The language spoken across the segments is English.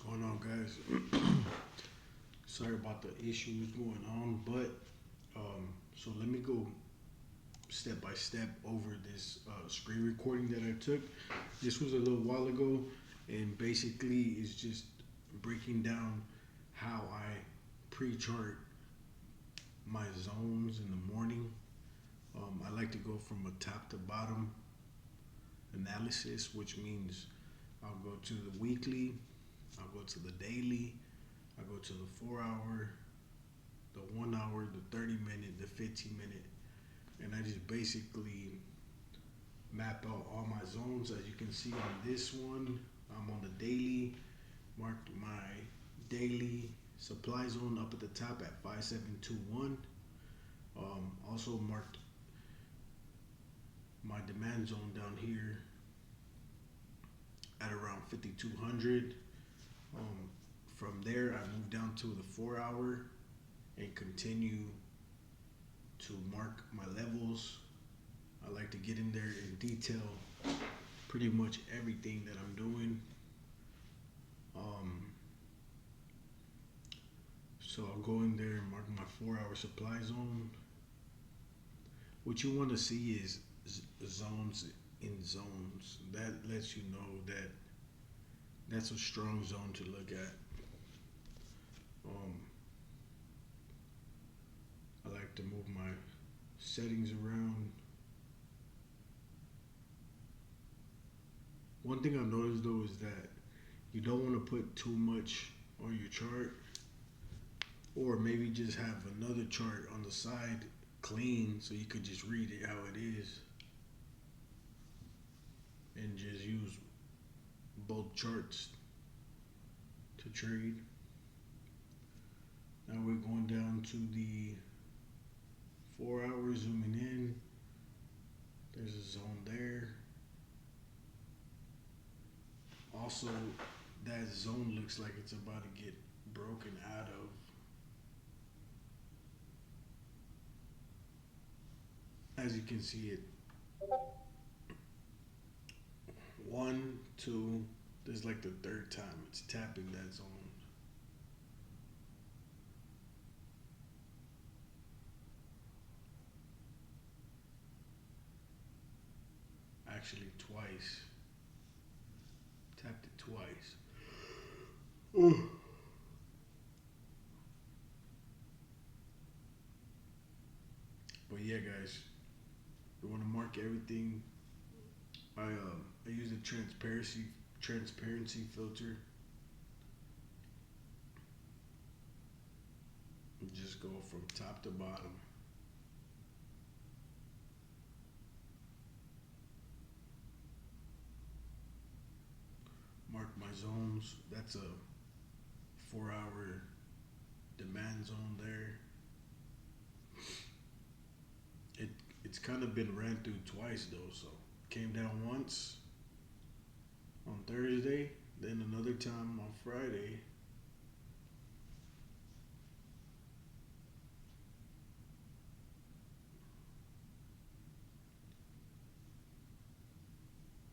Going on, guys? Sorry about the issues going on, but so let me go step by step over this screen recording that I took. This was a little while ago, and basically it's just breaking down how I pre-chart my zones in the morning. I like to go from a top to bottom analysis, which means I'll go to the weekly, I'll go to the daily, I go to the 4 hour, the 1 hour, the 30 minute, the 15 minute, and I just basically map out all my zones. As you can see on this one, I'm on the daily, marked my daily supply zone up at the top at 5721. Also marked my demand zone down here at around 5200. Um, from there, I move down to the 4 hour and continue to mark my levels. I like to get in there and detail pretty much everything that I'm doing. Um, so I'll go in there and mark my 4 hour supply zone. What you want to see is zones in zones. That lets you know that that's a strong zone to look at. Um, I like to move my settings around. One thing I've noticed though is that you don't want to put too much on your chart, or maybe just have another chart on the side clean so you could just read it how it is and just use both charts to trade. Now we're going down to the 4 hours, zooming in. There's a zone there. Also, that zone looks like it's about to get broken out of. As you can see, it one, two. This is like the third time it's tapping that zone. Actually, twice. Tapped it twice. But yeah, guys, you want to mark everything. I use a transparency filter. And just go from top to bottom. Mark my zones. That's a 4 hour demand zone there. It it's kind of been ran through twice though. So came down once on Thursday, then another time on Friday.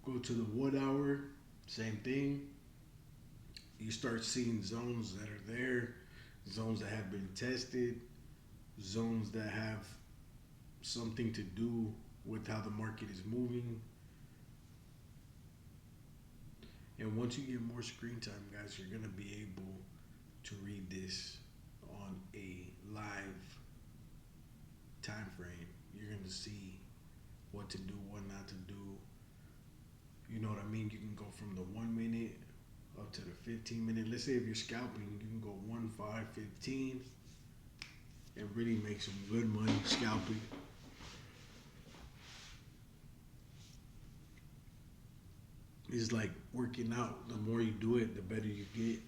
Go to the 1 hour, same thing. You start seeing zones that are there, zones that have been tested, zones that have something to do with how the market is moving. And once you get more screen time, guys, you're gonna be able to read this on a live time frame. You're gonna see what to do, what not to do. You know what I mean? You can go from the 1 minute up to the 15 minute. Let's say if you're scalping, you can go 1, 5, 15 and really make some good money scalping. It's like working out. The more you do it, the better you get,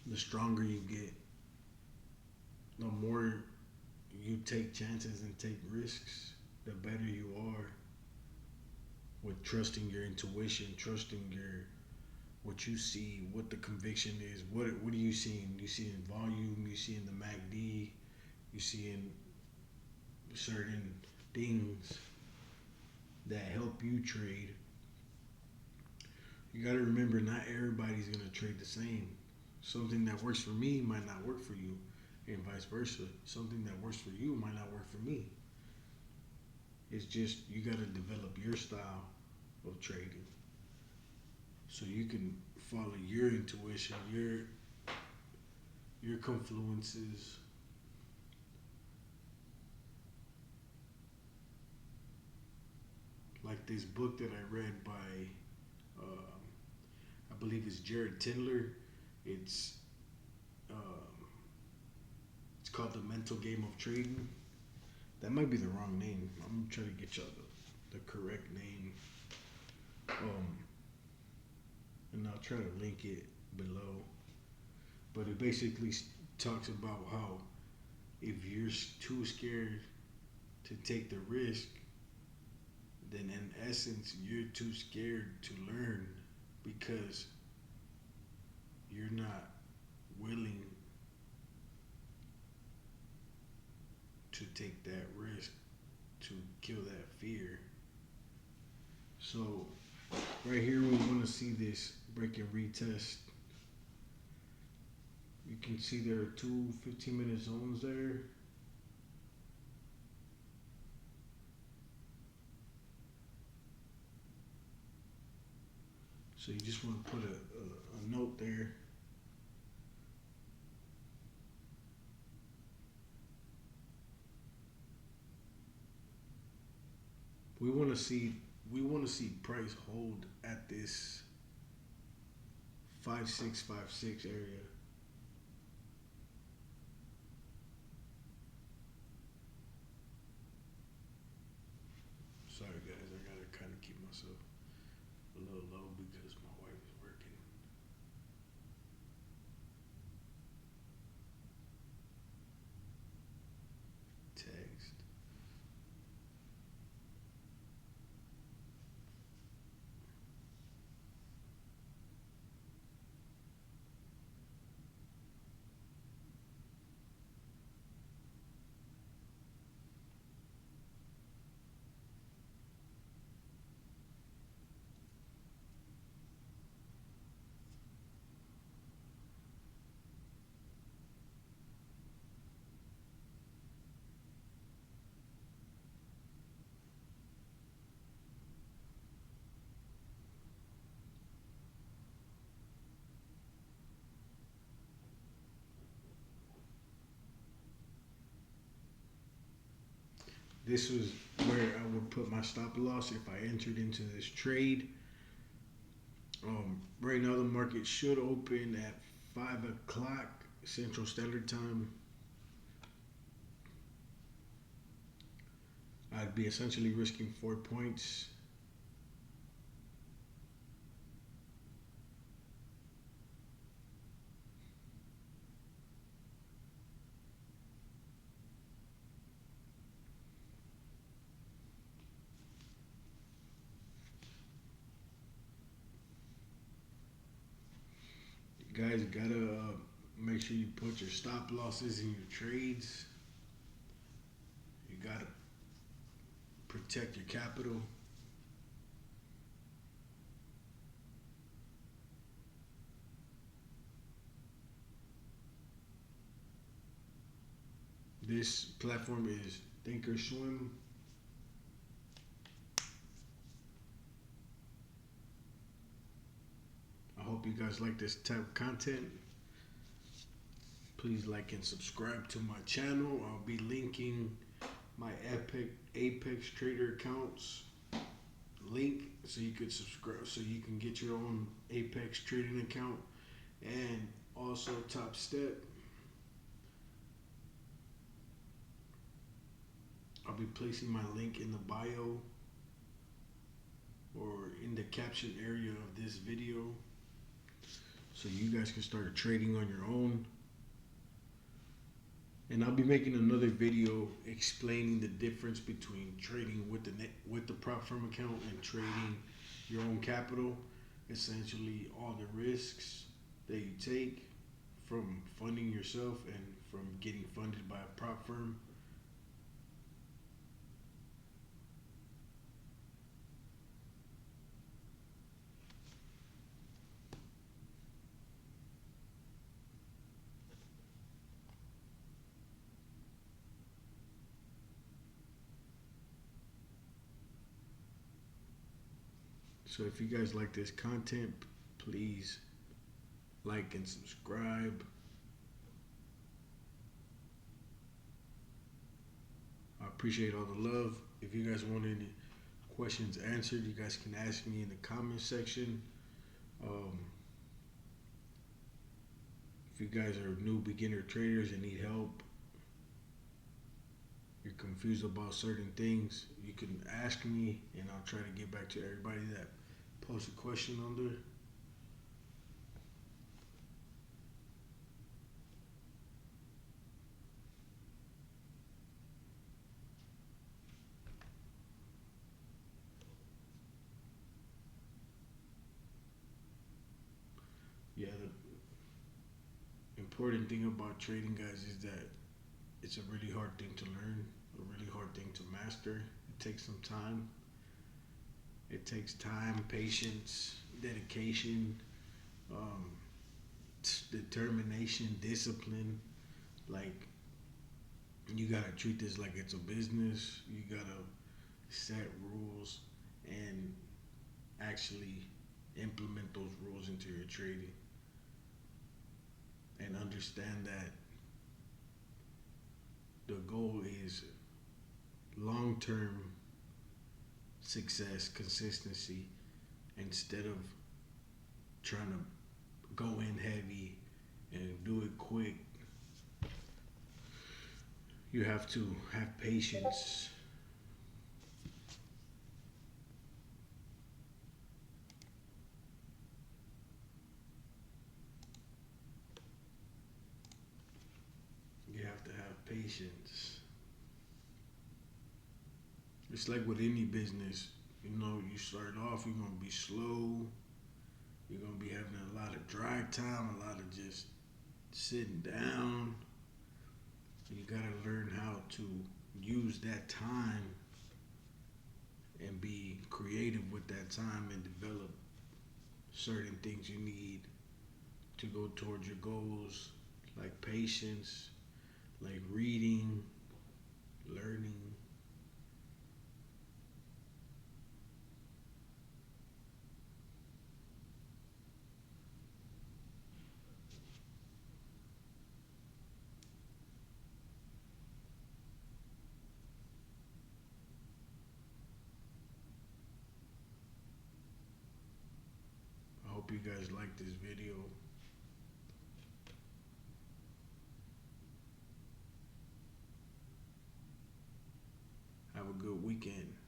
the stronger you get, the more you take chances and take risks, the better you are with trusting your intuition, trusting your what you see, what the conviction is. What are you seeing? You seeing volume, you seeing the MACD, you seeing certain things that help you trade. You got to remember, not everybody's gonna trade the same. Something that works for me might not work for you, and vice versa. Something that works for you might not work for me. It's just you got to develop your style of trading so you can follow your intuition, your confluences. Like this book that I read by, I believe it's Jared Tindler. It's um, it's called The Mental Game of Trading. That might be the wrong name. I'm trying to get y'all the correct name. Um, and I'll try to link it below. But it basically talks about how if you're too scared to take the risk, then in essence you're too scared to learn because you're not willing to take that risk to kill that fear. So right here we want to see this break and retest. You can see there are two 15-minute zones there. So you just want to put a note there. We want to see price hold at this 5656 area. Sorry guys, I gotta kind of keep myself a little low because my wife is working. Text. This was where I would put my stop loss if I entered into this trade. Right now the market should open at 5 o'clock Central Standard Time. I'd be essentially risking 4 points. You guys gotta make sure you put your stop losses in your trades. You gotta protect your capital. This platform is Thinkorswim. I hope you guys like this type of content. Please like and subscribe to my channel. I'll be linking my Apex Trader accounts link so you could subscribe, so you can get your own Apex trading account, and also Top Step. I'll be placing my link in the bio or in the caption area of this video so you guys can start trading on your own. And I'll be making another video explaining the difference between trading with the prop firm account and trading your own capital. Essentially, all the risks that you take from funding yourself and from getting funded by a prop firm. So if you guys like this content, please like and subscribe. I appreciate all the love. If you guys want any questions answered, you guys can ask me in the comment section. Um, if you guys are new beginner traders and need help, you're confused about certain things, you can ask me and I'll try to get back to everybody that posts a question on there. Yeah, the important thing about trading, guys, is that it's a really hard thing to learn, a really hard thing to master. It takes some time. It takes time, patience, dedication, um, determination, discipline. Like, you gotta treat this like it's a business. You gotta set rules and actually implement those rules into your trading and understand that the goal is long term success, consistency, instead of trying to go in heavy and do it quick. You have to have patience. You have to have patience. It's like with any business. You know, you start off, you're gonna be slow. You're gonna be having a lot of dry time, a lot of just sitting down. You gotta learn how to use that time and be creative with that time and develop certain things you need to go towards your goals, like patience, like reading, learning. I hope you guys like this video. Have a good weekend.